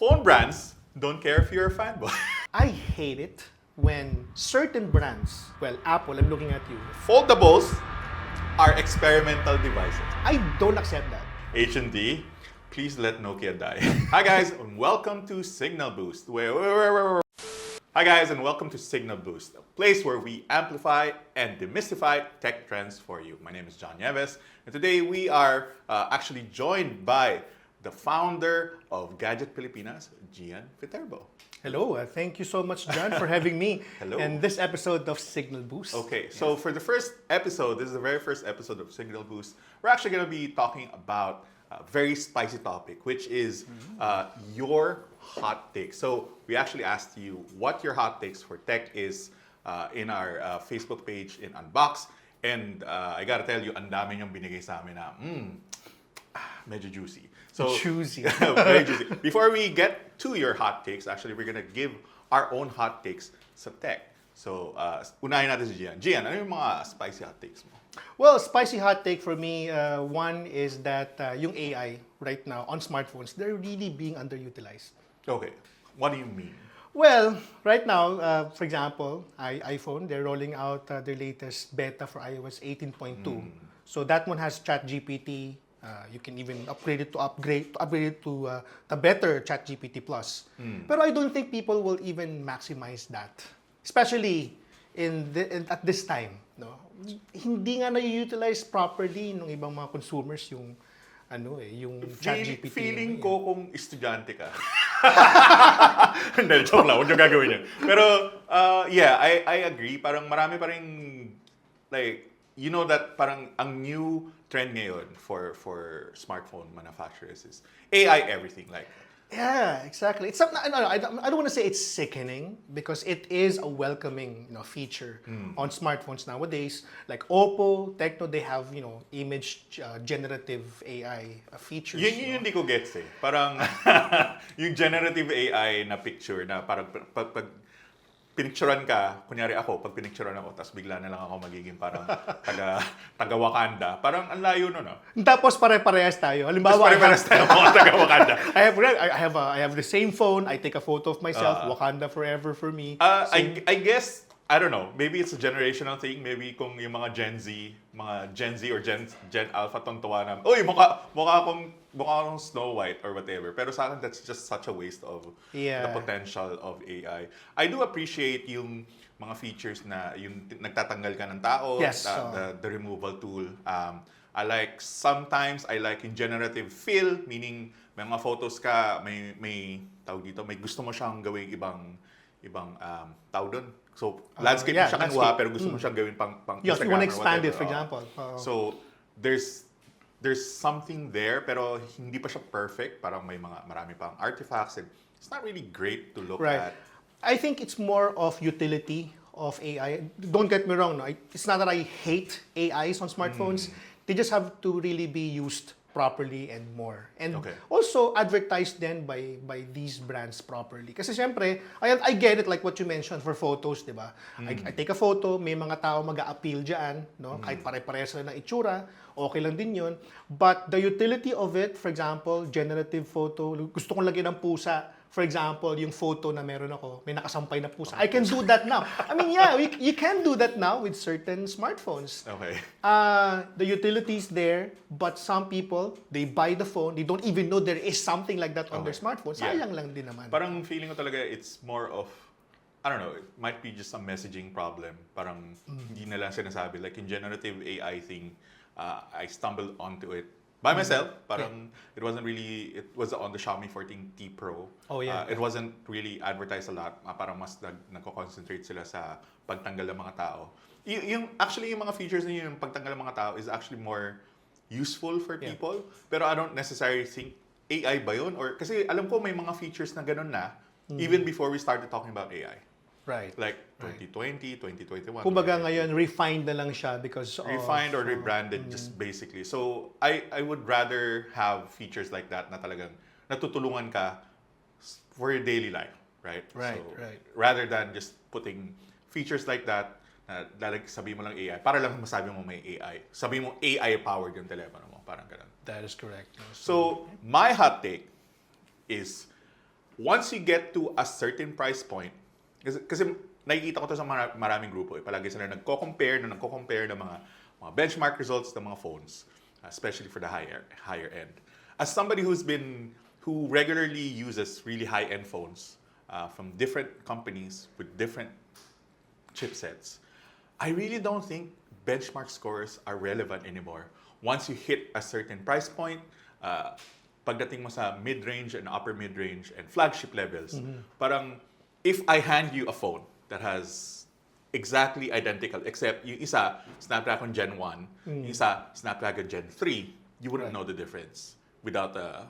Phone brands don't care if you're a fanboy. I hate it when certain brands, well, Apple, I'm looking at you, Foldables are experimental devices. I don't accept that. H&D, please let Nokia die. Hi guys, and welcome to Signal Boost. Hi guys, and welcome to Signal Boost, a place where we amplify and demystify tech trends for you. My name is John Nieves, and today we are actually joined by the founder of GadgetPilipinas, Gian Viterbo. Hello, thank you so much, John, for having me Hello. in this episode of Signal Boost. Okay, so for the first episode, this is the very first episode of Signal Boost, we're actually going to be talking about a very spicy topic, which is your hot takes. So we actually asked you what your hot takes for tech is in our Facebook page in Unbox. And I gotta tell you, ang dami niyong binigay sa amin na, medyo juicy. So, Juicy. very juicy. Before we get to your hot takes, actually, we're gonna give our own hot takes sa tech. So, unahin natin si Gian. Gian, ano yung mga spicy hot takes mo? Well, spicy hot take for me, one is that yung AI right now on smartphones, they're really being underutilized. Okay, what do you mean? Well, right now, for example, iPhone, they're rolling out their latest beta for iOS 18.2. So that one has ChatGPT. You can even upgrade it to the better ChatGPT Plus. Pero I don't think people will even maximize that, especially at this time. No, hindi nga na-utilize properly ng ibang mga consumers yung yung ChatGPT. Feeling ko kung estudyante ka. Hindi, joke lang. Huwag nyo gagawin yun. Pero, yeah, I agree. Parang marami pa rin, like, you know that parang ang new trend ngayon for smartphone manufacturers is AI everything. Like, Yeah, exactly. It's not, I don't want to say it's sickening because it is a welcoming feature on smartphones nowadays. Like Oppo, Tecno, they have image generative AI features. yun hindi ko gets eh. Parang yung generative AI na picture na parang pag pinicturean ka, kunyari ako, pag pinicturean ako, tapos bigla na lang ako magiging parang taga Wakanda. Parang ang layo nun, no? Tapos pare-parehas tayo. Halimbawa, Pare-parehas tayo mga taga Wakanda. I have the same phone. I take a photo of myself. Wakanda forever for me. I guess, I don't know, maybe it's a generational thing. Maybe kung yung mga Gen Z or Gen Alpha tontuwa na, uy, mukha akong Snow White or whatever. Pero sa akin, that's just such a waste of the potential of AI. I do appreciate yung mga features na yung nagtatanggal ka ng tao, Yes, the removal tool. Sometimes I like yung generative fill, meaning may mga photos ka, may tawag dito, may gusto mo siyang gawing ibang tawag doon. So, landscape mo siya kinuha, pero gusto mo siyang gawin pang Yes, Instagram you want to or expand it, whatever. for example. So, there's something there, pero hindi pa siya perfect. Parang marami pang artifacts, and it's not really great to look Right. at. I think it's more of utility of AI. Don't get me wrong, no? It's not that I hate AIs on smartphones. They just have to really be used properly and more. And also advertised then by these brands properly. Kasi syempre, I get it like what you mentioned for photos, di ba? I take a photo, may mga tao mag-a-appeal dyan, no? Kahit pare-parehas sila ng itsura, okay lang din yun. But the utility of it, for example, generative photo, gusto kong lagyan ng pusa. For example, yung photo na meron ako, may nakasampay na pusa. I can do that now. I mean, yeah, you can do that now with certain smartphones. Okay. The utility is there, but some people, they buy the phone, they don't even know there is something like that on their smartphone. Sayang lang din naman. Parang feeling ko talaga it's more of, I don't know, it might be just a messaging problem. Parang hindi na lang sinasabi. Like in generative AI thing, I stumbled onto it by myself. Parang it was on the Xiaomi 14T Pro. Oh yeah. It wasn't really advertised a lot. Parang mas nagko-concentrate sila sa pagtanggal ng mga tao. Actually, yung mga features na yung pagtanggal ng mga tao is actually more useful for people. Pero I don't necessarily think AI ba yun? Or, kasi alam ko may mga features na ganun na even before we started talking about AI. Right. Like 2020, 2021. Kumbaga ngayon, refined na lang siya because of... Refined or rebranded just basically. So, I would rather have features like that na talagang natutulungan ka for your daily life, right? Right, so, right. Rather than just putting features like that na sabi mo lang AI, para lang masabi mo may AI. Sabi mo AI-powered yung telepono mo, parang ganun. That is correct. So, my hot take is once you get to a certain price point, kasi nakikita ko to sa maraming grupo, palagi sila nagko-compare ng mga benchmark results ng mga phones, especially for the higher end. As somebody who regularly uses really high-end phones from different companies with different chipsets, I really don't think benchmark scores are relevant anymore. Once you hit a certain price point, pagdating mo sa mid-range and upper mid-range and flagship levels, parang if I hand you a phone that has exactly identical, except yung isa, Snapdragon Gen 1, yung isa, Snapdragon Gen 3, you wouldn't know the difference without a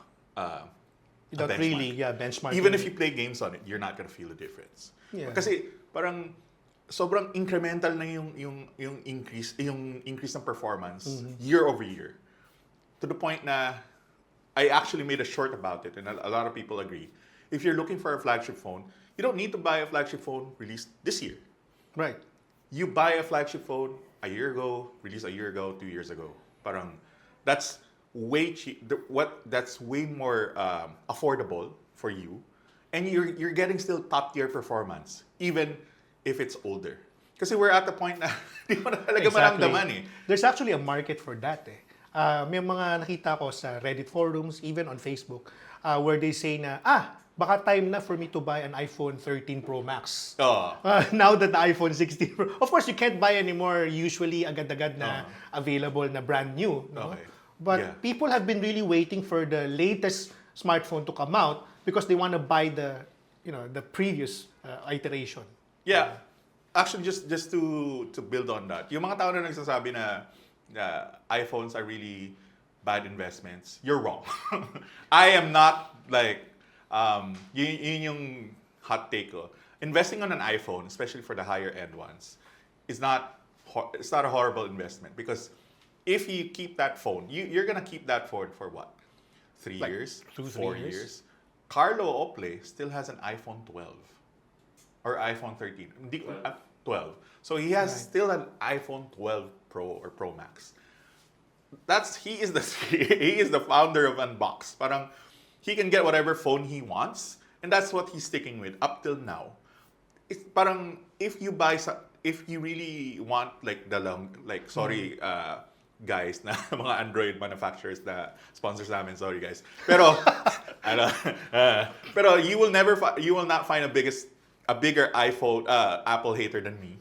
benchmark. Really, benchmark. Even if you play games on it, you're not gonna feel the difference. Yeah. Kasi parang sobrang incremental na yung increase ng performance year over year. To the point na I actually made a short about it, and a lot of people agree. If you're looking for a flagship phone, you don't need to buy a flagship phone released this year. Right. You buy a flagship phone a year ago, released a year ago, 2 years ago. Parang that's way cheap. That's way more affordable for you, and you're getting still top tier performance, even if it's older. Kasi we're at the point na di mo na talaga maramdaman eh. There's actually a market for that eh. May mga nakita ko sa Reddit forums, even on Facebook, where they say na, baka time na for me to buy an iPhone 13 Pro Max. Now that the iPhone 16 Pro, of course, you can't buy anymore usually agad-agad na available na brand new. No? Okay. But people have been really waiting for the latest smartphone to come out because they want to buy the previous iteration. Yeah. Actually, just to build on that, yung mga tao na nagsasabi na iPhones are really bad investments, you're wrong. I am not like, yun yung hot take ko. Investing on an iPhone, especially for the higher end ones, it's not a horrible investment, because if you keep that phone, you're gonna keep that phone for what? 3 years? 4 years? Carlo Ople still has an iPhone 12 or iPhone 13. 12. So he has still an iPhone 12 Pro or Pro Max. He is the founder of Unbox. Parang he can get whatever phone he wants, and that's what he's sticking with up till now. It's parang if you really want like guys na mga Android manufacturers na sponsors namin, sorry guys. Pero pero you will not find a bigger iPhone Apple hater than me.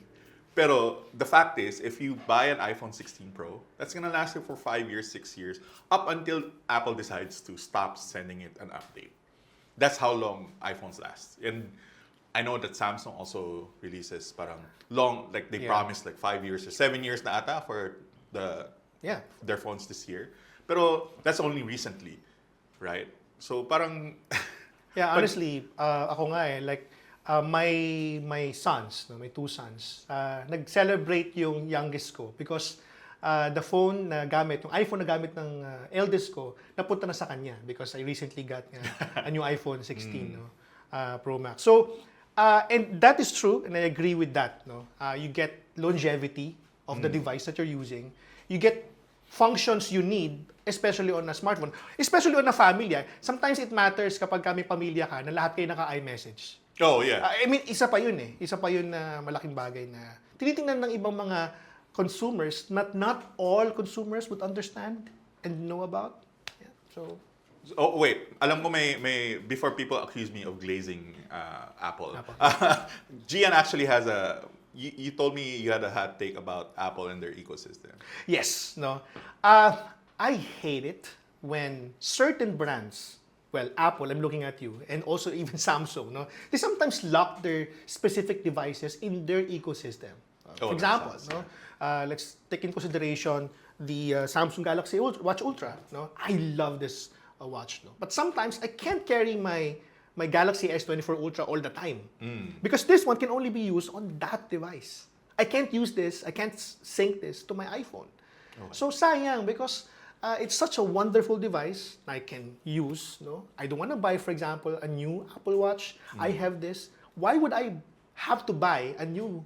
Pero the fact is, if you buy an iPhone 16 Pro, that's gonna last you for 5 years, 6 years, up until Apple decides to stop sending it an update. That's how long iPhones last. And I know that Samsung also releases parang long, like they promised like 5 years or 7 years na ata for their phones this year. Pero that's only recently, right? So parang honestly, ako nga like my sons, my 2 sons, nag-celebrate yung youngest ko because the phone na gamit, yung iPhone na gamit ng eldest ko, napunta na sa kanya because I recently got a new iPhone 16 Pro Max. So, and that is true, and I agree with that. You get longevity of the device that you're using. You get functions you need, especially on a smartphone, especially on a family. Sometimes it matters kapag may pamilya ka na lahat kayo naka-iMessage. Oh, yeah. I mean, isa pa yun eh. Isa pa yun na malaking bagay na tinitingnan ng ibang mga consumers, not all consumers would understand and know about. Yeah, so... Oh, wait. Alam ko may before people accuse me of glazing Apple. Gian actually has you told me you had a hot take about Apple and their ecosystem. Yes, no. I hate it when certain brands, well, Apple, I'm looking at you, and also even Samsung, no, they sometimes lock their specific devices in their ecosystem. For example, no, let's take in consideration the Samsung Galaxy Watch Ultra. No, I love this watch, no, but sometimes I can't carry my Galaxy S24 Ultra all the time because this one can only be used on that device. I can't use this. I can't sync this to my iPhone. Okay. So sayang because it's such a wonderful device I can use. No, I don't want to buy, for example, a new Apple Watch. I have this. Why would I have to buy a new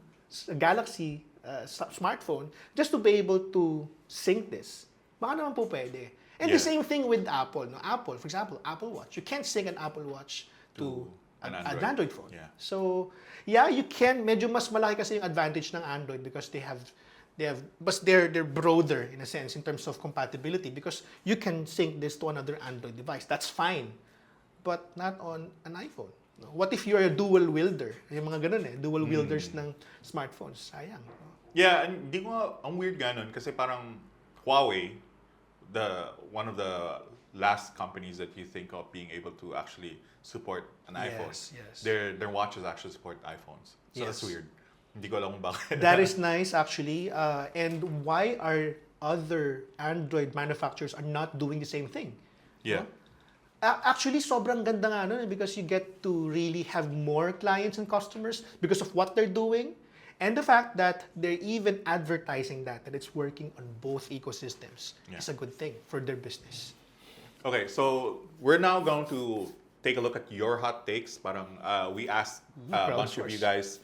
Galaxy smartphone just to be able to sync this? Baka naman po pwede. And the same thing with Apple. No? Apple, for example, Apple Watch. You can't sync an Apple Watch to an an Android. Android phone. Yeah. So, yeah, you can. Medyo mas malaki kasi yung advantage ng Android because but they're broader in a sense in terms of compatibility because you can sync this to another Android device. That's fine, but not on an iPhone. No? What if you're a dual wielder? Yung mga ganun dual wielders ng smartphones. Sayang. No? Yeah, and di ko ang weird ganun kasi parang Huawei, one of the last companies that you think of being able to actually support an iPhone. Yes. Their watches actually support iPhones. So that's Yes. weird. Hindi ko alam kung bakit. That is nice actually. And why are other Android manufacturers are not doing the same thing? Yeah. No? Actually, sobrang ganda nga nun because you get to really have more clients and customers because of what they're doing and the fact that they're even advertising that it's working on both ecosystems. Yeah. It's a good thing for their business. Okay, so we're now going to take a look at your hot takes. Parang we asked a bunch of you guys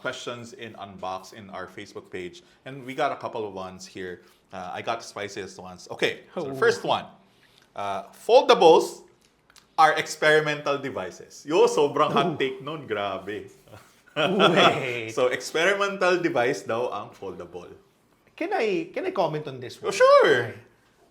questions in Unbox in our Facebook page, and we got a couple of ones here. I got the spiciest ones. Okay, so the first one. Foldables are experimental devices. Yo, sobrang hot take nun. Grabe. Wait. So, experimental device daw ang foldable. Can I comment on this one? Oh, sure.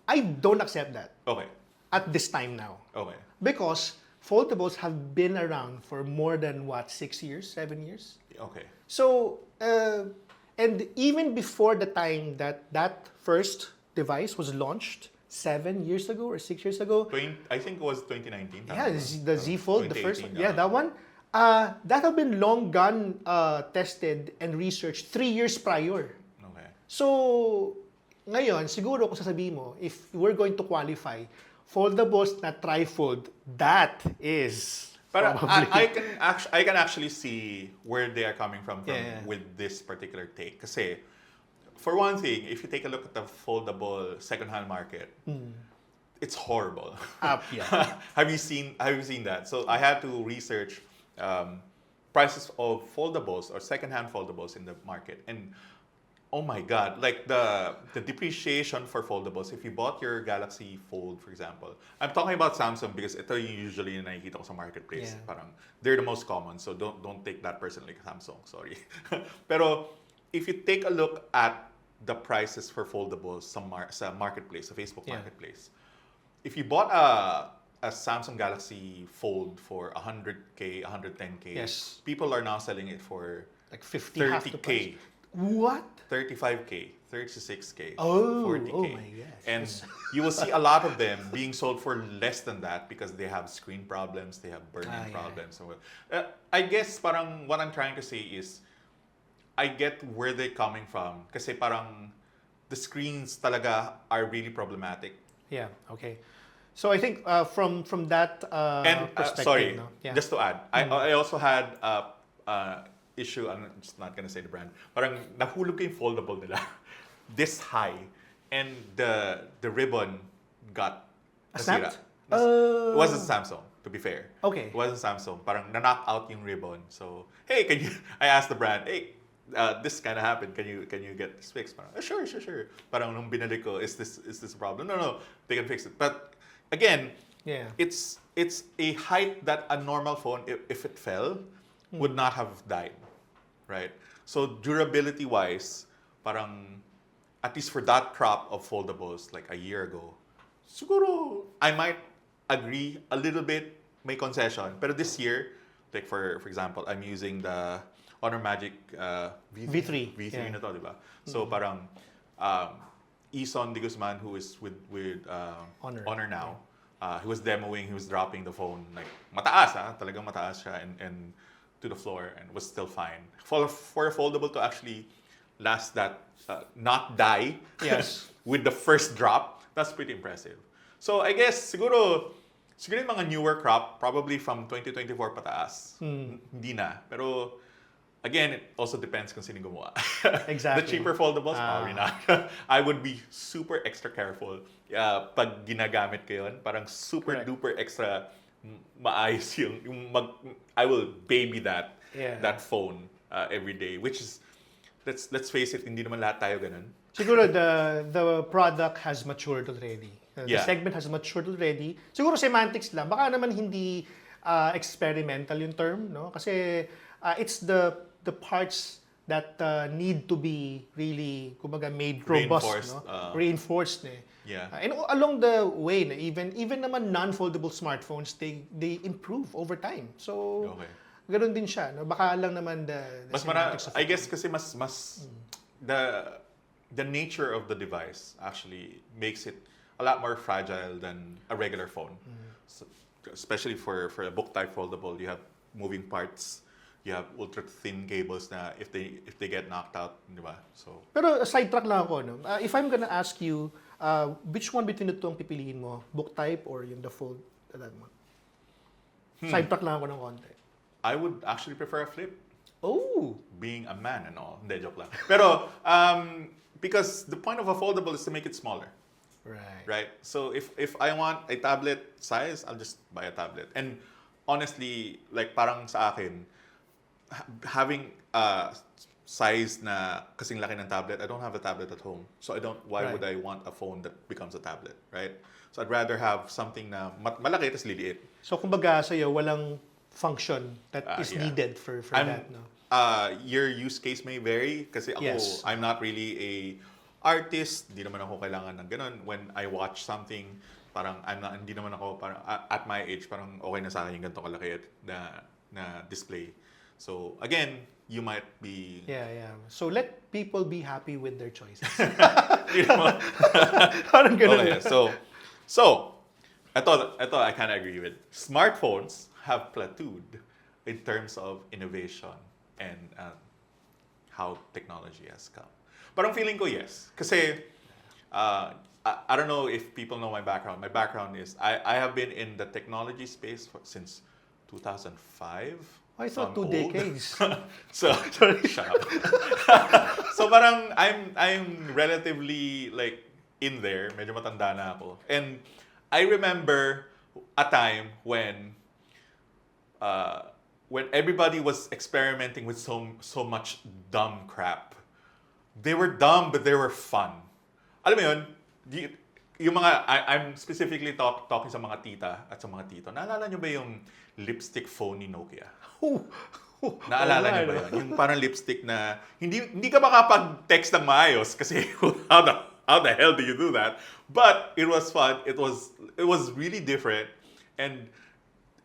I don't accept that Okay. at this time now. Okay. Because foldables have been around for more than 6 years, 7 years? Okay. So, and even before the time that first device was launched, 7 years ago or 6 years ago, I think it was 2019. yeah, the Z Fold, the first one, 2018, yeah, that one, that have been long gone, tested and researched 3 years prior. Okay. So, ngayon, siguro kung sasabihin mo, if we're going to qualify, foldables na trifold, that is But probably... I can actually see where they are coming from Yeah. with this particular take. Kasi, for one thing, if you take a look at the foldable second-hand market, it's horrible. yeah. Have you seen that? So I had to research prices of foldables or second-hand foldables in the market, and oh my God, like the depreciation for foldables. If you bought your Galaxy Fold, for example, I'm talking about Samsung because ito yung usually yung nakikita ko sa marketplace. Yeah. Parang they're the most common, so don't take that personally, Samsung. Sorry. Pero if you take a look at the prices for foldables sa marketplace, sa Facebook Yeah. marketplace, if you bought a Samsung Galaxy Fold for 100K, 110K, Yes. people are now selling it for Like 50, half the 30K. price. What? 35K, 36K, Oh, 40K. oh my gosh. And you will see a lot of them being sold for less than that because they have screen problems, they have burning Yeah. problems. So, I guess parang what I'm trying to say is I get where they're coming from kasi parang the screens talaga are really problematic. Yeah, okay. So I think from that And perspective, sorry, no? Yeah. just to add, I also had issue, I'm just not gonna say the brand, parang nahulog ko yung foldable nila this high and the ribbon got nasira. Snapped? It wasn't Samsung, to be fair. Okay. It wasn't Samsung. Parang na-knock out yung ribbon. So, hey, I asked the brand, hey, this kind of happened. Can you get this fixed? Parang, sure. Parang nung binalik ko, is this a problem? No, they can fix it. But again, Yeah. it's a height that a normal phone, if it fell, would not have died, right? So durability-wise, parang at least for that crop of foldables like a year ago, siguro I might agree a little bit, may concession. Pero this year, like for example, I'm using the Honor Magic V3. V3 Yeah. na to, di ba? So parang Ison De Guzman, who is with Honor now, he was demoing, he was dropping the phone like mataas, talagang mataas siya and to the floor and was still fine. For a foldable to actually last that, not die Yes. with the first drop, that's pretty impressive. So I guess siguro yung mga newer crop, probably from 2024 pataas, hindi na. Pero again, it also depends kung sino gumawa. Exactly. The cheaper foldables, probably not. I would be super extra careful pag ginagamit ko yun. Parang super Correct. duper extra maayos I will baby that phone every day, which is, let's face it, hindi naman lahat tayo ganun. Siguro the product has matured already. The Yeah. segment has matured already. Siguro semantics lang. Baka naman hindi experimental yung term, no? Kasi it's the parts that need to be really, kumbaga, made robust, Reinforced, no? Reinforced, eh. Yeah. And along the way, na even naman non-foldable smartphones, they improve over time. So, Okay. ganoon din siya, no? Baka lang naman the Mas semantics of I it. guess kasi mas the nature of the device actually makes it a lot more fragile than a regular phone. So, especially for a book type foldable, you have moving parts, you have ultra thin cables na if they get knocked out, di ba? So Pero sidetrack lang ako, no? If I'm gonna ask you, which one between the two ang pipiliin mo? Book type or yung the fold? Sidetrack lang ako ng konti. I would actually prefer a flip, Oh! being a man and all. Hindi, joke lang. Pero because the point of a foldable is to make it smaller. Right. Right? So if I want a tablet size, I'll just buy a tablet. And honestly, like parang sa akin, having a size na kasing laki ng tablet, I don't have a tablet at home. So why Right. would I want a phone that becomes a tablet, right? So I'd rather have something na malaki tas liliit. So, kumbaga sa'yo, walang function that is Yeah. needed for I'm- that, no? Your use case may vary kasi ako, Yes. I'm not really a artist. Di naman ako kailangan ng ganun. When I watch something, parang hindi naman ako parang at my age parang okay na sa akin yung ganito kalaki na display. So again, you might be Yeah. So, let people be happy with their choices. you know, Parang ganun okay, lang. so ito I kind of agree with. Smartphones have plateaued in terms of innovation and how technology has come. Parang feeling ko yes. Kasi, I don't know if people know my background. My background is, I have been in the technology space since 2005. I thought So I'm 2 old. decades. So, shut up. So parang, I'm relatively like in there. Medyo matanda na ako. And I remember a time when everybody was experimenting with so much dumb crap. They were dumb, but they were fun. Alam mo yun, yung mga, I'm specifically talking sa mga tita at sa mga tito. Naalala nyo ba yung lipstick phone ni Nokia? Naalala nyo ba yun? Yung parang lipstick na hindi ka makapag-text ng maayos kasi how the hell do you do that? But it was fun. It was really different. And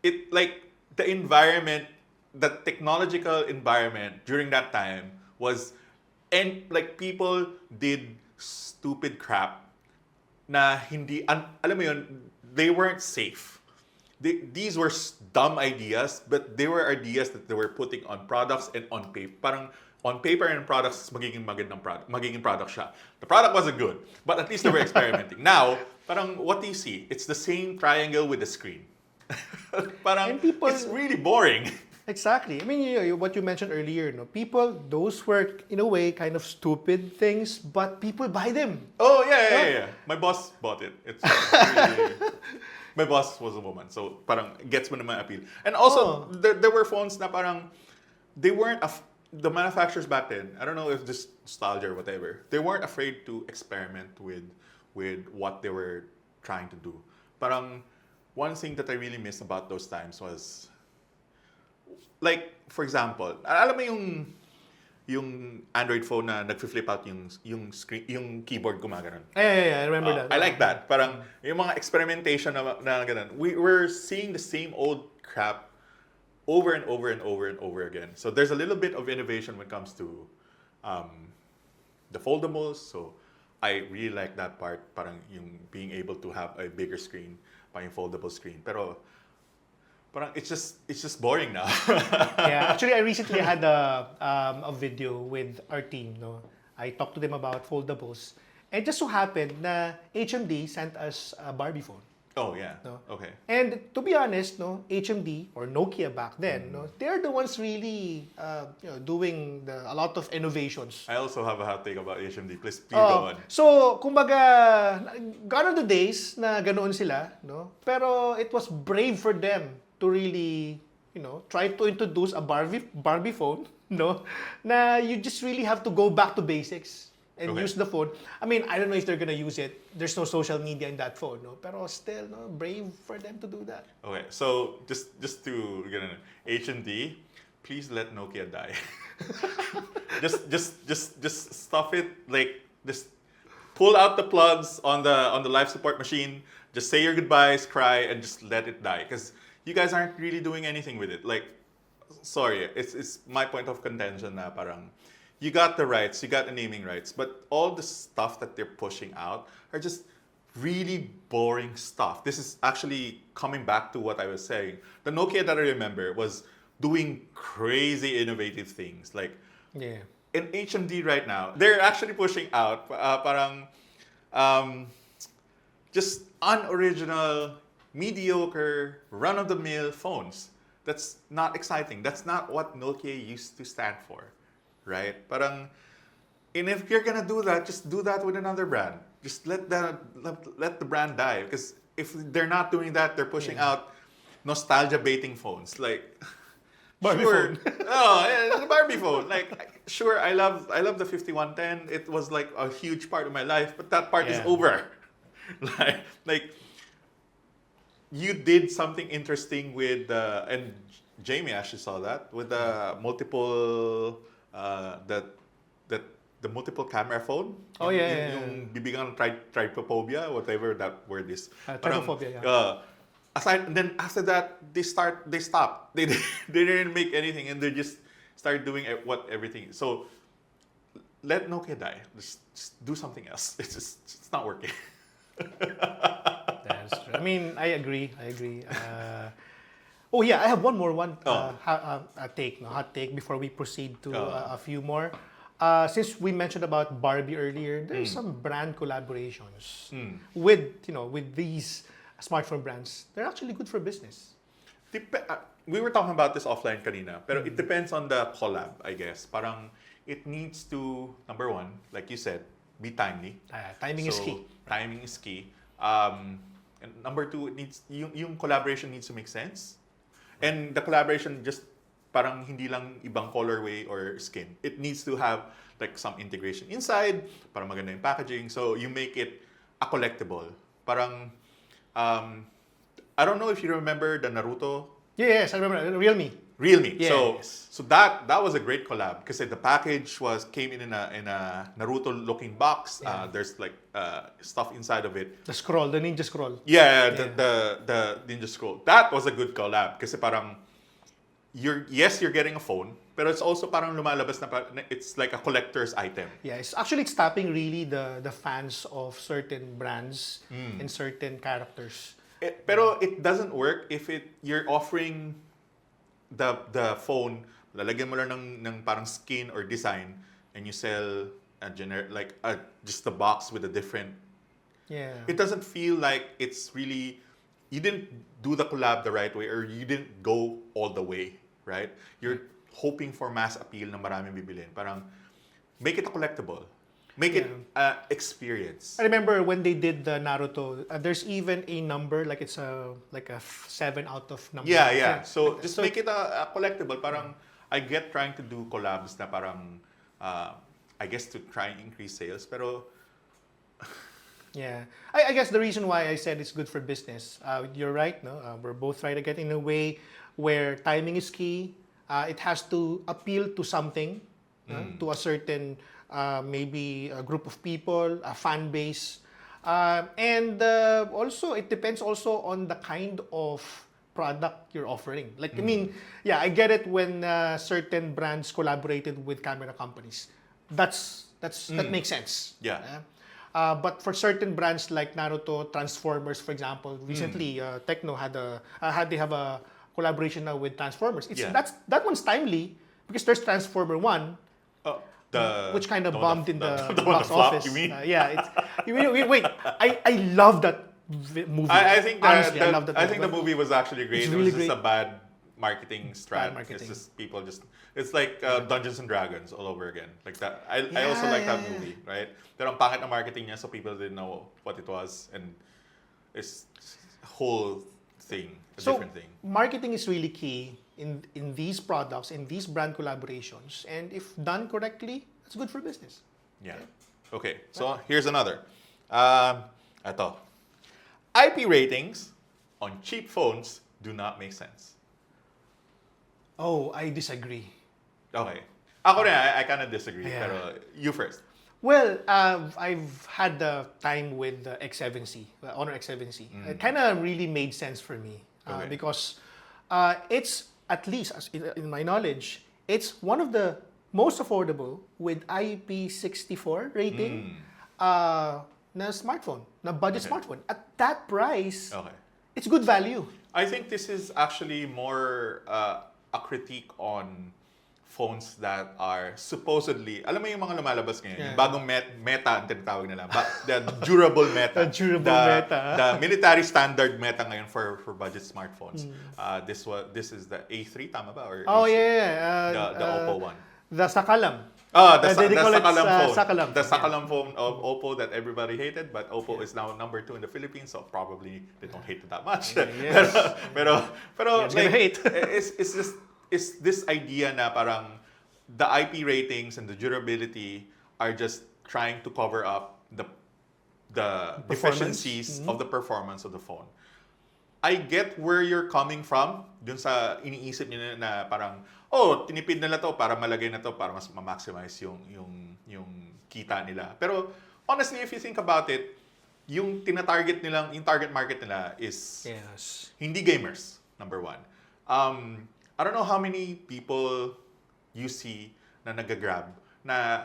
it like the environment, the technological environment during that time was, and like people did stupid crap na hindi, alam mo yun, they weren't safe. These were dumb ideas, but they were ideas that they were putting on products and on paper. Parang on paper and products, magiging magandang product, magiging product siya. The product wasn't good, but at least they were experimenting. Now, parang what do you see? It's the same triangle with the screen. Parang, And people- it's really boring. Exactly. I mean, what you mentioned earlier, no? People, those were, in a way, kind of stupid things, but people buy them. Oh, yeah. My boss bought it. It's really, my boss was a woman, so parang gets mo naman appeal. And also, there were phones na parang, they weren't, the manufacturers back then, I don't know if this nostalgia or whatever, they weren't afraid to experiment with what they were trying to do. Parang, one thing that I really miss about those times was, like, for example, alam mo yung Android phone na nag-flip out yung screen, yung keyboard gumagano'n. Yeah, I remember that. I like that. Parang yung mga experimentation na ganun. We're seeing the same old crap over and over and over and over again. So there's a little bit of innovation when it comes to the foldables. So I really like that part. Parang yung being able to have a bigger screen, parang yung foldable screen. Pero parang it's just boring now. Yeah, actually, I recently had a video with our team. No, I talked to them about foldables, and just so happened na HMD sent us a Barbie phone. Oh yeah. No? Okay. And to be honest, no, HMD or Nokia back then, no, they're the ones really, doing a lot of innovations. I also have a hot take about HMD. Please go on. So, kumbaga, gone are the days na ganoon sila, no? Pero it was brave for them to really, try to introduce a Barbie phone, no? Na you just really have to go back to basics. and Okay. use the phone. I mean, I don't know if they're gonna use it. There's no social media in that phone, no. Pero still, no, brave for them to do that. Okay, so just to get an H&D, please let Nokia die. just stuff it, like just pull out the plugs on the life support machine. Just say your goodbyes, cry, and just let it die. Because you guys aren't really doing anything with it. Like, sorry, it's my point of contention na parang you got the rights, you got the naming rights, but all the stuff that they're pushing out are just really boring stuff. This is actually coming back to what I was saying. The Nokia that I remember was doing crazy innovative things. Like Yeah. in HMD right now, they're actually pushing out parang just unoriginal, mediocre, run-of-the-mill phones. That's not exciting. That's not what Nokia used to stand for, right? Parang, and if you're gonna do that, just do that with another brand. Just let the brand die. Because if they're not doing that, they're pushing out nostalgia baiting phones. Like Barbie sure. phone. Oh, yeah, the Barbie phone. Like sure, I love the 5110. It was like a huge part of my life, but that part is Yeah. over. like you did something interesting with and Jamie actually saw that with the multiple the multiple camera phone. Oh, yeah. Yung bibigyan ng trypophobia, whatever that word is. Trypophobia, Parang, aside, and then after that they stopped. They didn't make anything, and they just started doing everything. So let Nokia die. Just do something else. It's not working. That's true. I mean, I agree. Oh yeah, I have one more take, no, hot take before we proceed to a few more. Since we mentioned about Barbie earlier, there's some brand collaborations with these smartphone brands. They're actually good for business. We were talking about this offline kanina, pero it depends on the collab, I guess. Parang it needs to, number one, like you said, be timely. Timing is key. Timing is key. And number two, it needs yung collaboration needs to make sense. And the collaboration just parang hindi lang ibang colorway or skin. It needs to have like some integration inside para maganda yung packaging. So you make it a collectible. Parang I don't know if you remember the Naruto. Yes, I remember. Realme. Yes. So that was a great collab because the package came in a Naruto looking box. Yeah. There's like stuff inside of it. The ninja scroll. Yeah, the Ninja Scroll. That was a good collab kasi parang you're getting a phone, pero it's also parang lumalabas na it's like a collector's item. Yeah, it's tapping really the fans of certain brands and certain characters. Pero it doesn't work if you're offering the phone, lalagyan mo lang ng parang skin or design, and you sell a just a box with a different. Yeah. It doesn't feel like it's really, you didn't do the collab the right way, or you didn't go all the way, right? You're hoping for mass appeal na maraming bibilin. Parang make it a collectible. Make it experience. I remember when they did the Naruto, there's even a number, like it's a 7 out of number. Yeah. So just make it a collectible. Parang I get trying to do collabs na parang I guess to try and increase sales, pero yeah. I guess the reason why I said it's good for business, you're right, no? We're both right again in a way where timing is key. It has to appeal to something, to a certain maybe a group of people, a fan base. And also, it depends also on the kind of product you're offering. Like, I mean, yeah, I get it when certain brands collaborated with camera companies. That makes sense. Yeah. But for certain brands like Naruto, Transformers, for example, recently Tecno they have a collaboration now with Transformers. That one's timely because there's Transformer 1. Which kind of bombed in the box office. You mean? Wait, I love that movie. I think honestly, I love that. I think the movie was actually great. It's It really was just great. a bad marketing strat. Bad marketing. It's just people it's like Dungeons and Dragons all over again. Like that. I also like that movie, right? Pero ang pangit na marketing niya, so people didn't know what it was, and it's a whole thing, different thing. Marketing is really key in these products, in these brand collaborations, and if done correctly, it's good for business. Yeah. Okay, so here's another. Ito. IP ratings on cheap phones do not make sense. Oh, I disagree. Okay. Ako rin, I kind of disagree. Yeah. Pero you first. Well, I've had the time with the X7C, Honor X7C. It kind of really made sense for me Okay. because it's, at least in my knowledge, it's one of the most affordable with IP64 rating na smartphone, na budget Okay. smartphone. At that price, Okay. it's good value. I think this is actually more a critique on phones that are supposedly, alam mo yung mga lumalabas ngayon, yung Yeah. bagong meta ang tinatawag nila, the durable meta. The durable meta. The military standard meta ngayon for budget smartphones. This is the A3, tama ba? Or Oh, A6? yeah. The Oppo one. The Sakalam. The They call it, Sakalam phone. Sakalam. The Sakalam phone of Oppo that everybody hated, but Oppo is now number 2 in the Philippines, so probably they don't hate it that much. Yes. pero Yes, gonna hate. it's this idea na parang the IP ratings and the durability are just trying to cover up the Performance. deficiencies of the performance of the phone. I get where you're coming from dun sa iniisip niyo na parang tinipid nila to para malagay na to para mas ma-maximize yung kita nila. Pero honestly, if you think about it, yung target market nila is Yes. hindi gamers, number one. I don't know how many people you see na nag-grab na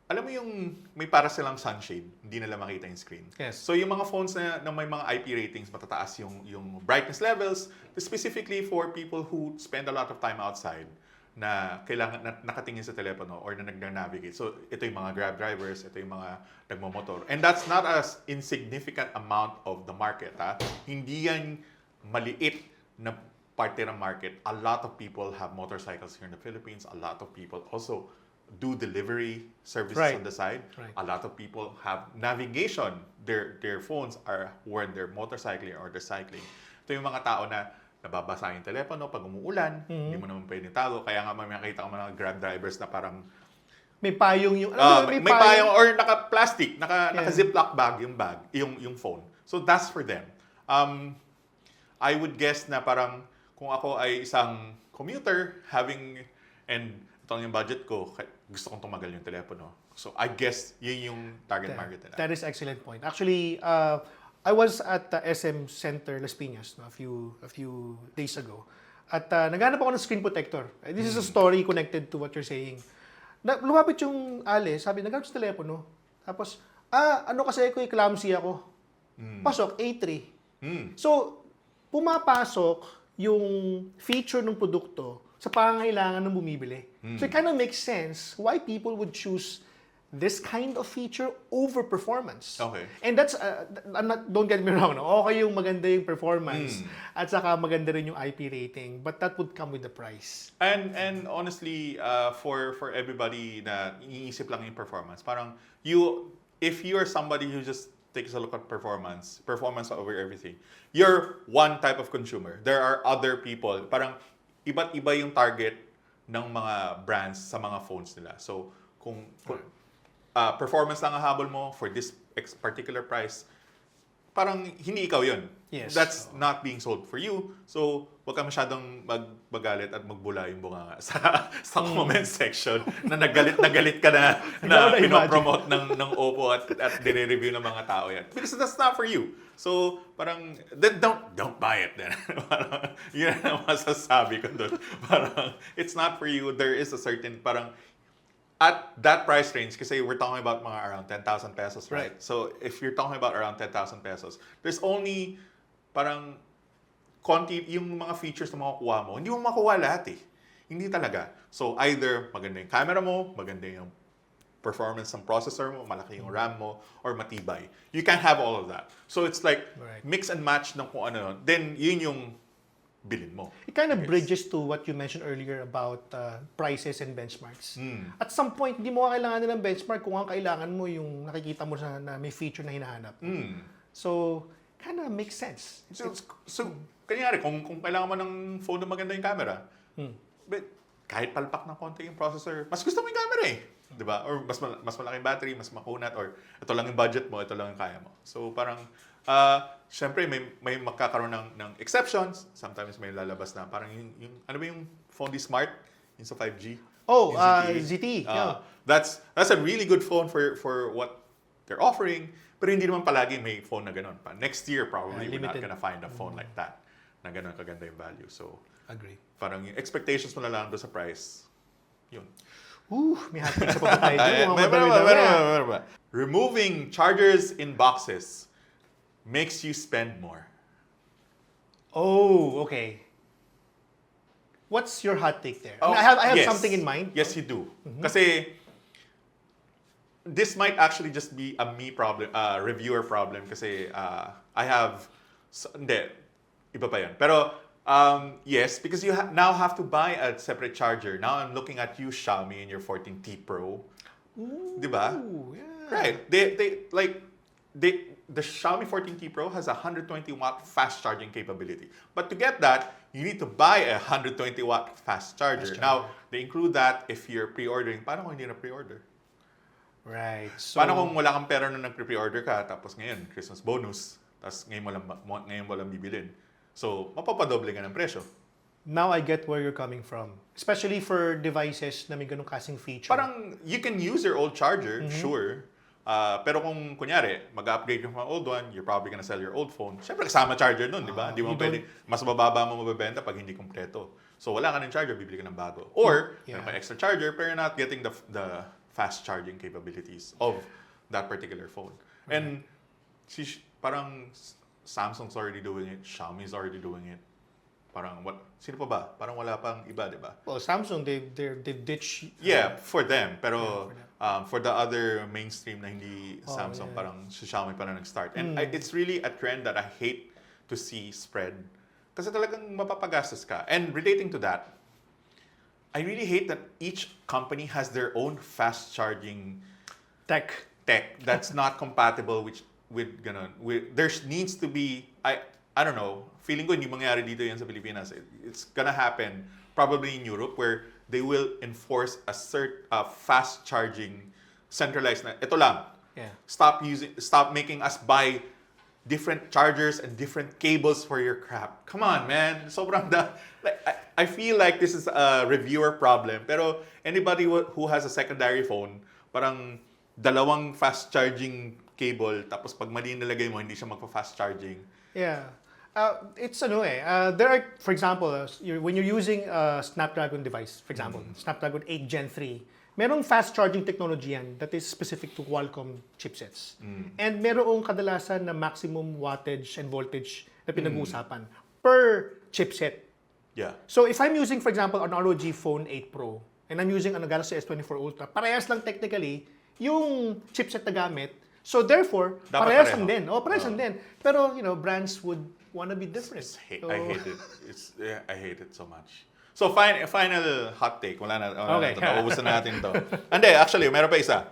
alam mo yung may para silang sunshade, hindi nila makita yung screen. Yes. So yung mga phones na may mga IP ratings, matataas yung brightness levels, specifically for people who spend a lot of time outside na kailangan nakatingin sa telepono or na nag-navigate. So ito yung mga Grab drivers, ito yung mga nagmomotor. And that's not as insignificant amount of the market. Hindi yan maliit na parte ng market. A lot of people have motorcycles here in the Philippines. A lot of people also do delivery services Right. on the side. Right. A lot of people have navigation. Their phones are when they're motorcycling or they're cycling. Ito yung mga tao na nababasa yung telepono pag umuulan, hindi mo naman pwedeng tago. Kaya nga may makita ko mga Grab drivers na parang May payong yung... may payong or naka-plastic, naka-ziplock bag yung phone. So that's for them. I would guess na parang kung ako ay isang commuter and ito yung budget ko, gusto kong tumagal yung telepono. So I guess yun yung target market nila. That is excellent point. Actually, I was at the SM Center Las Piñas a few days ago. At naghanap ako ng screen protector. This is a story connected to what you're saying. Lumapit yung Ali, sabi, naghanap sa telepono. Tapos, kasi ko, clumsy ako. Pasok, A3. So, pumapasok yung feature ng produkto sa pangangailangan ng bumibili. So it kind of makes sense why people would choose this kind of feature over performance. Okay. And that's, don't get me wrong, no? Okay yung maganda yung performance at saka maganda rin yung IP rating, but that would come with the price. And honestly, for everybody na iniisip lang yung performance, parang if you are somebody who just takes a look at performance over everything, you're one type of consumer. There are other people, parang iba't iba yung target ng mga brands sa mga phones nila. So, kung performance lang ang habol mo for this particular price, parang hindi ikaw yun. Yes. That's not being sold for you. So, wag ka masyadong magalit at magbula yung bunga sa comment section na nagalit ka na pinopromote ng Oppo at dire-review ng mga tao yan. Because that's not for you. So, parang, then don't buy it then. Parang, yun ang masasabi ko doon. Parang, it's not for you. There is a certain, parang, at that price range, kasi we're talking about mga around 10,000 pesos, right? So, if you're talking about around 10,000 pesos, there's only, parang, konti, yung mga features na makukuha mo, hindi mo makuha lahat eh. Hindi talaga. So, either maganda yung camera mo, maganda yung performance ng processor mo, malaki yung RAM mo, or matibay. You can't have all of that. So, it's like, mix and match ng kung ano. Then, yun yung bilhin mo. It kind of bridges to what you mentioned earlier about prices and benchmarks. At some point, hindi mo kailangan ng benchmark kung ang kailangan mo yung nakikita mo na may feature na hinahanap. So, kind of makes sense. So kanyari, kung kailangan mo ng phone na maganda yung camera, but kahit palpak ng konti yung processor, mas gusto mo yung camera eh. Di ba? Or mas malaking battery, mas makunat, or ito lang yung budget mo, ito lang yung kaya mo. So parang, syempre may magkakaroon ng exceptions. Sometimes may lalabas na parang ano ba yung phone di smart? Yung sa 5G? Oh, Yung ZTE. That's a really good phone for what they're offering. Pero hindi naman palagi may phone na ganun. Next year, probably, we're not gonna find a phone like that na ganun kaganda yung value. So, Agree. parang yung expectations mo na lang doon sa price, yun. May hotcakes sa papunta tayo. Meron ba? Removing chargers in boxes makes you spend more. Oh, okay. What's your hot take there? Oh, I have yes. something in mind. Yes, you do. Kasi this might actually just be a me problem, reviewer problem. Kasi I have, hindi, iba pa yan. Pero yes, because you now have to buy a separate charger. Now I'm looking at you, Xiaomi, and your 14T Pro. Di ba? Yeah. Right. The Xiaomi 14T Pro has a 120-watt fast charging capability. But to get that, you need to buy a 120-watt fast charger. Now, they include that if you're pre-ordering. Paano kung hindi na pre-order? Right. So, Paano kung wala kang pera nung nag-pre-order ka, tapos ngayon, Christmas bonus, tapos ngayon mo lang bibilin. So, mapapadoble ka ng presyo. now I get where you're coming from. Especially for devices na may ganun kasing feature. Parang, you can use your old charger, sure. Pero kung, kunyari, mag-upgrade ka from old one, you're probably gonna sell your old phone. Siyempre, kasama charger nun, di ba? Hindi mo pwede, mas mababa mo mabibenta pag hindi kompleto. So, wala ka ng charger, bibili ka ng bago. Or, meron pa extra charger, pero you're not getting the fast charging capabilities of that particular phone. And, parang, Samsung's already doing it, Xiaomi's already doing it. Parang, sino pa ba? Parang wala pang iba, di ba? Well, Samsung, they ditch... Yeah, for them. Pero for the other mainstream na hindi Samsung, parang si Xiaomi pa na nag-start. And it's really a trend that I hate to see spread. Kasi talagang mapapagastos ka. And relating to that, I really hate that each company has their own fast charging Tech that's not compatible with there needs to be I don't know, feeling ko hindi mangyayari dito yan sa Pilipinas. It's gonna happen probably in Europe where they will enforce a fast charging centralized na ito lang. Yeah. Stop making us buy different chargers and different cables for your crap. Come on, man. Sobrang I feel like this is a reviewer problem. Pero anybody who has a secondary phone, parang dalawang fast charging cable, tapos pag mali nilagay mo, hindi siya magpa-fast charging. Yeah. It's there are, for example, when you're using a Snapdragon device, for example, Snapdragon 8 Gen 3, merong fast charging technology yan that is specific to Qualcomm chipsets. And merong kadalasan na maximum wattage and voltage na pinag-uusapan per chipset. Yeah. So if I'm using, for example, an ROG Phone 8 Pro, and I'm using a Galaxy S24 Ultra, parehas lang technically yung chipset na gamit. So therefore, dapat parehas pareho. lang din. Parehas lang din. Pero, brands would wanna be different. I hate it. I hate it so much. So, final hot take. Wala na. Okay. Nauubusan na natin to. Hindi, actually, meron pa isa.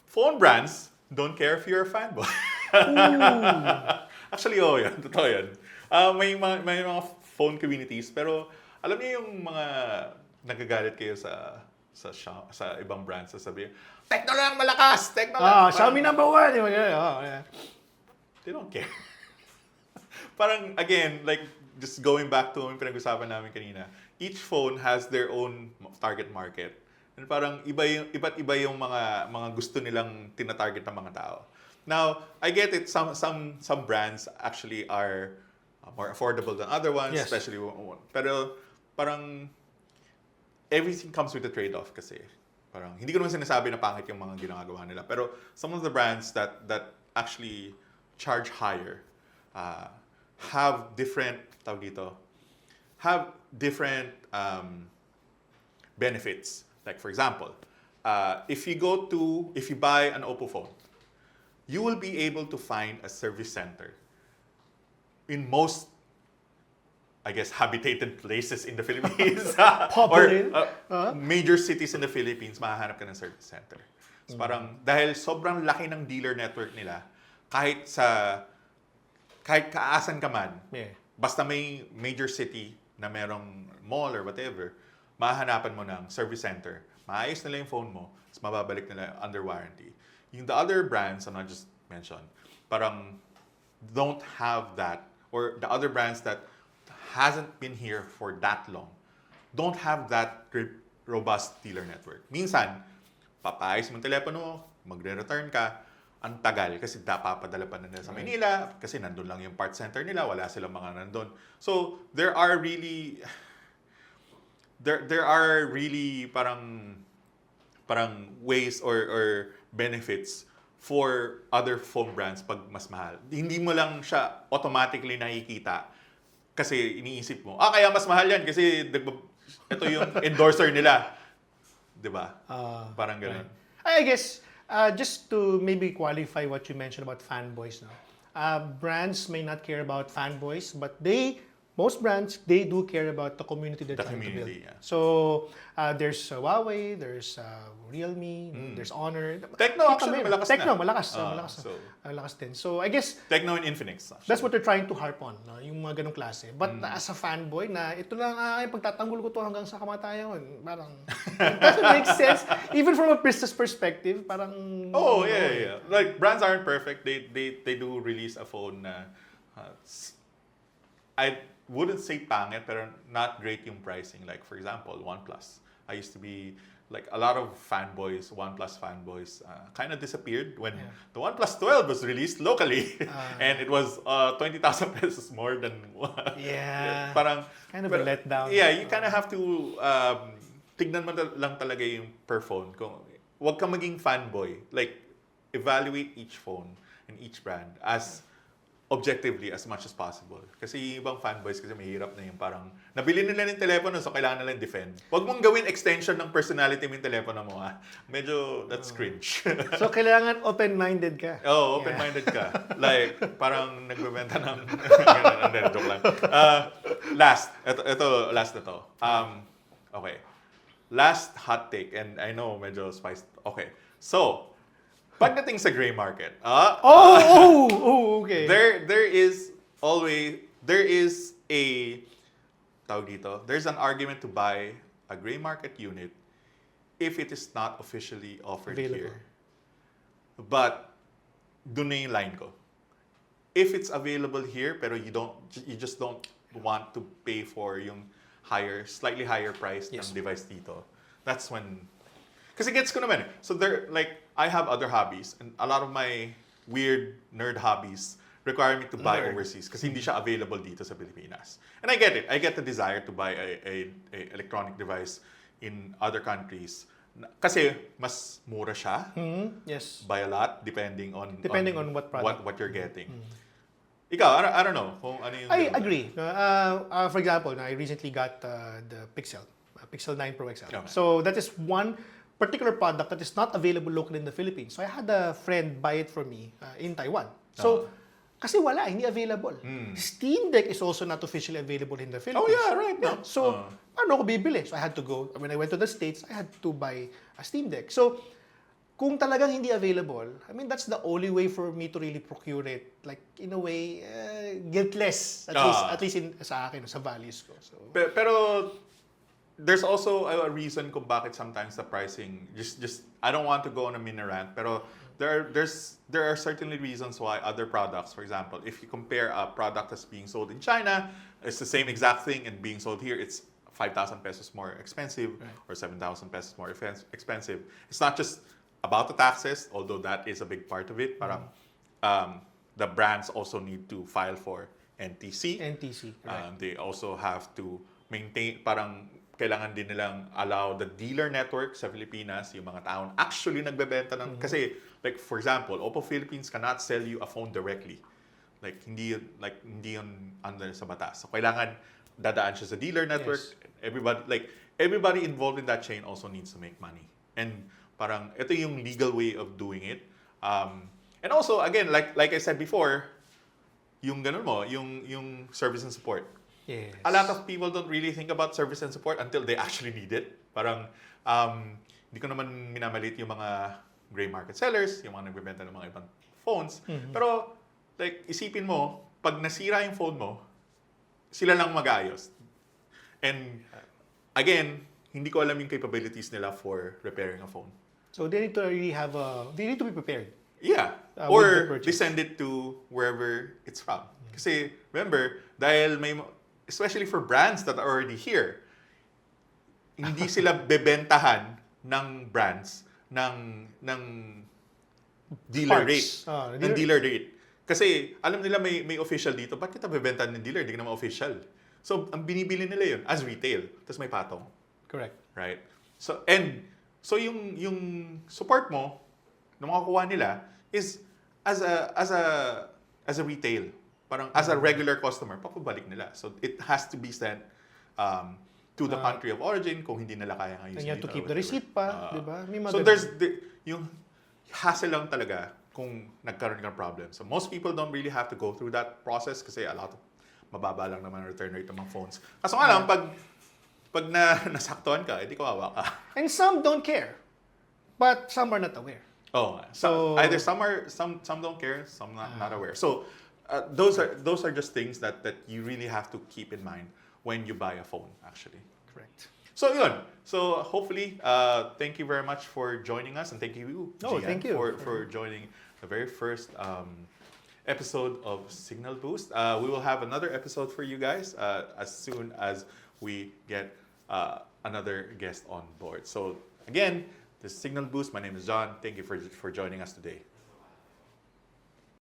Phone brands don't care if you're a fanboy. Actually, yan. Totoo yan. May mga phone communities, pero alam niyo yung mga nagagalit kayo sa ibang brands, sasabihin, Tekno lang malakas! Tekno lang! Xiaomi number 1! Yeah. They don't care. Parang, again, like, just going back to yung pinag-usapan namin kanina, each phone has their own target market. And parang iba't iba yung mga gusto nilang tina-target ng mga tao. Now, I get it, some brands actually are more affordable than other ones, yes. Especially pero parang everything comes with a trade-off kasi. Parang hindi ko naman sinasabi na pangit yung mga ginagawa nila, pero some of the brands that actually charge higher have different benefits. Like for example, if you buy an Oppo phone, you will be able to find a service center in most, I guess, habitated places in the Philippines or major cities in the Philippines, mahahanap ka ng service center. So parang dahil sobrang laki ng dealer network nila, kahit kaasan ka man, basta may major city na merong mall or whatever, mahahanapan mo ng service center, maayos nila yung phone mo, tapos mababalik nila under warranty. Yung the other brands, I'm not just mentioned, parang don't have that, or the other brands that hasn't been here for that long, don't have that robust dealer network. Minsan, papaayos mo yung telepono, magre-return ka, ang tagal kasi papadala pa na nila sa Manila kasi nandun lang yung part center nila, wala silang mga nandun. So, there are really parang ways or benefits for other phone brands pag mas mahal. Hindi mo lang siya automatically nakikita kasi iniisip mo, kaya mas mahal yan kasi ito yung endorser nila. 'Di ba? Parang gano'n. Right. I guess, just to maybe qualify what you mentioned about fanboys, no? Brands may not care about fanboys, but most brands, they do care about the community they're trying to build. Yeah. So, there's Huawei, there's Realme, there's Honor. Tecno actually malakas na. Tecno, malakas din. So, I guess, Tecno and Infinix. Actually. that's what they're trying to harp on, no? Yung mga ganong klase. But as a fanboy, na ito lang ay pagtatanggol ko to hanggang sa kamatayon. Parang, it doesn't make sense. Even from a business perspective, parang... Oh, yeah. Like, brands aren't perfect. They do release a phone na... I wouldn't say pangit, pero not great yung pricing. Like, for example, OnePlus. I used to be... Like, a lot of fanboys, OnePlus fanboys, kind of disappeared when the OnePlus 12 was released locally. And it was 20,000 pesos more than... parang... Kind of a letdown. Yeah, you kind of have to... tignan mo lang talaga yung per phone. Huwag kang maging fanboy. Like, evaluate each phone and each brand as objectively as much as possible. Kasi yung ibang fanboys kasi mahirap na yung parang nabili nila yung telepono so kailangan nila defend. Huwag mong gawin extension ng personality mo yung telepono mo. Medyo that's cringe. So kailangan open-minded ka. Open-minded ka. Like parang nagbebenta ng joke lang. Last na to. Okay. Last hot take, and I know medyo spiced. Okay. So, pagdating sa gray market, okay. There's an argument to buy a gray market unit if it is not officially offered Available. here. But dun na yung line ko. If it's available here pero you just don't want to pay for yung slightly higher price ng device dito, that's when. Kasi gets ko naman eh. So I have other hobbies and a lot of my weird nerd hobbies require me to buy overseas kasi hindi siya available dito sa Pilipinas. And I get it. I get the desire to buy a electronic device in other countries kasi mas mura siya. Yes. By a lot depending on what product. what you're getting. Ikaw, I don't know kung ano yung... I agree. For example, I recently got the Pixel 9 Pro XL. Okay. So that is one particular product that is not available locally in the Philippines. So I had a friend buy it for me in Taiwan. So, kasi wala, hindi available. Steam Deck is also not officially available in the Philippines. Oh yeah, right. No. So, ano ko bibili? So I had to go, when I went to the States, I had to buy a Steam Deck. So, kung talagang hindi available, I mean, that's the only way for me to really procure it. Like, in a way, guiltless. At least sa akin, sa values ko. So, pero there's also a reason kung bakit sometimes the pricing just I don't want to go on a mini rant, pero there are certainly reasons why other products, for example, if you compare a product that's being sold in China, it's the same exact thing, and being sold here, it's 5,000 pesos more expensive or 7,000 pesos more expensive. It's not just about the taxes, although that is a big part of it. Parang the brands also need to file for NTC. right. They also have to maintain, parang kailangan din nilang allow the dealer network sa Pilipinas, yung mga taon actually nagbebenta ng, kasi, like, for example, Oppo Philippines cannot sell you a phone directly. Like, hindi yun under sa batas. So, kailangan dadaan siya sa dealer network. Yes. Everybody involved in that chain also needs to make money. And parang, ito yung legal way of doing it. And also, again, like I said before, yung ganun mo, yung service and support. Yes. A lot of people don't really think about service and support until they actually need it. Parang, hindi ko naman minamalit yung mga gray market sellers, yung mga nagbebenta ng mga ibang phones. Pero, like, isipin mo, pag nasira yung phone mo, sila lang mag-ayos. And, again, hindi ko alam yung capabilities nila for repairing a phone. So they need to really they need to be prepared. Yeah. With the Or purchase. they send it to wherever it's from. Kasi, remember, dahil especially for brands that are already here, hindi sila bebentahan ng brands ng dealer Parts. rate. Ng dealer rate. Kasi, alam nila may official dito. Ba't kita bebentahan ng dealer? Hindi ka naman official. So, ang binibili nila yun as retail. Tapos may patong. Correct. Right? So yung support mo na makakuha nila is as a retail. Parang as a regular customer, papabalik nila. So it has to be sent to the country of origin kung hindi nila kaya And ngayon. you have to keep the receipt pa, di ba? May mga So ganun. there's yung hassle lang talaga kung nagkaroon ng problem. So most people don't really have to go through that process kasi a lot of mababa lang naman ang return rate ng mga phones. Kaso nga lang, pag nasaktuhan ka, hindi kawawa ka. And some don't care. But some are not aware. Oh, So- either some don't care, some not aware. So those are just things that you really have to keep in mind when you buy a phone, actually. Correct. So yun. So hopefully, thank you very much for joining us, and thank you, Oh, Gian, thank you. for joining the very first episode of Signal Boost. We will have another episode for you guys as soon as we get another guest on board. So again, this is Signal Boost. My name is John. Thank you for joining us today.